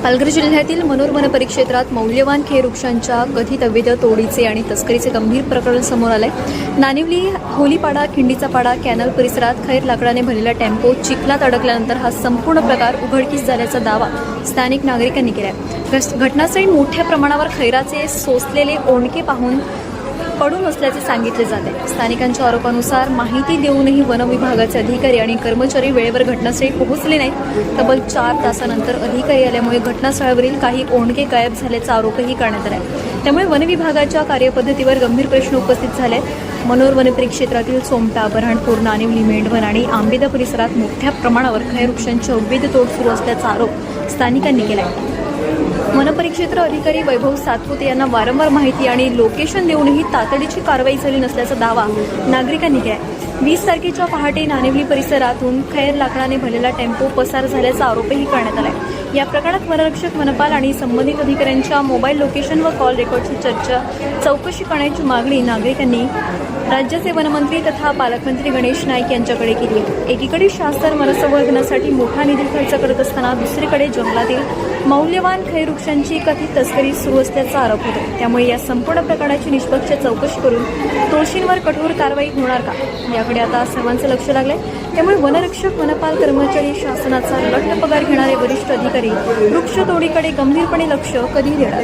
पालघर जिल्ह्यातील मनोर वन परिक्षेत्रात मौल्यवान खेळवृक्षांच्या कथित अवैध तोडीचे आणि तस्करीचे गंभीर प्रकरण समोर आले. नानिवली, होलीपाडा, खिंडीचा पाडा, कॅनल परिसरात खैर लाकडाने भरलेला टेम्पो चिखलात अडकल्यानंतर हा संपूर्ण प्रकार उघडकीस झाल्याचा दावा स्थानिक नागरिकांनी केला. घटनास्थळी मोठ्या प्रमाणावर खैराचे सोसलेले ओंडके पाहून पडून असल्याचे सांगितले जाते. स्थानिकांच्या आरोपानुसार माहिती देऊनही वन विभागाचे अधिकारी आणि कर्मचारी वेळेवर घटनास्थळी पोहोचले नाहीत. तब्बल 4 तासानंतर अधिकारी आल्यामुळे घटनास्थळावरील काही ओंडके गायब झाल्याचा आरोपही करण्यात आला. त्यामुळे वन विभागाच्या कार्यपद्धतीवर गंभीर प्रश्न उपस्थित झाले. मनोर वन परिक्षेत्रातील सोमटा, बऱ्हाणपूर, नानिवली, मेंढवन आणि आंबेदा परिसरात मोठ्या प्रमाणावर खैरवृक्षांची अवैध तोड सुरू असल्याचा आरोप स्थानिकांनी केला. वनपरिक्षेत्र अधिकारी वैभव सातपुते यांना वारंवार माहिती आणि लोकेशन देऊनही तातडीची कारवाई झाली नसल्याचा दावा नागरिकांनी केला. 20 तारखेच्या पहाटे नानिवली परिसरातून खैर लाकडाने भरलेला टेम्पो पसार झाल्याचा आरोपही करण्यात आला. या प्रकरणात वनरक्षक, वनपाल आणि संबंधित अधिकाऱ्यांच्या मोबाईल लोकेशन व कॉल रेकॉर्डची चौकशी करण्याची मागणी नागरिकांनी राज्याचे वनमंत्री तथा पालकमंत्री गणेश नाईक यांच्याकडे केली आहे. एकीकडे शासन वनसंवर्धनासाठी मोठा निधी खर्च करत असताना दुसरीकडे जंगलातील मौल्यवान खैरवृक्षांची कथित तस्करी सुरू असल्याचा आरोप होतो. त्यामुळे या संपूर्ण प्रकरणाची निष्पक्ष चौकशी करून दोषींवर कठोर कारवाई होणार का, याकडे आता सर्वांचं लक्ष लागलंय. त्यामुळे वनरक्षक, वनपाल, कर्मचारी, शासनाचा लढ पगार घेणारे वरिष्ठ अधिकारी वृक्षतोडीकडे गंभीरपणे लक्ष कधी देणार.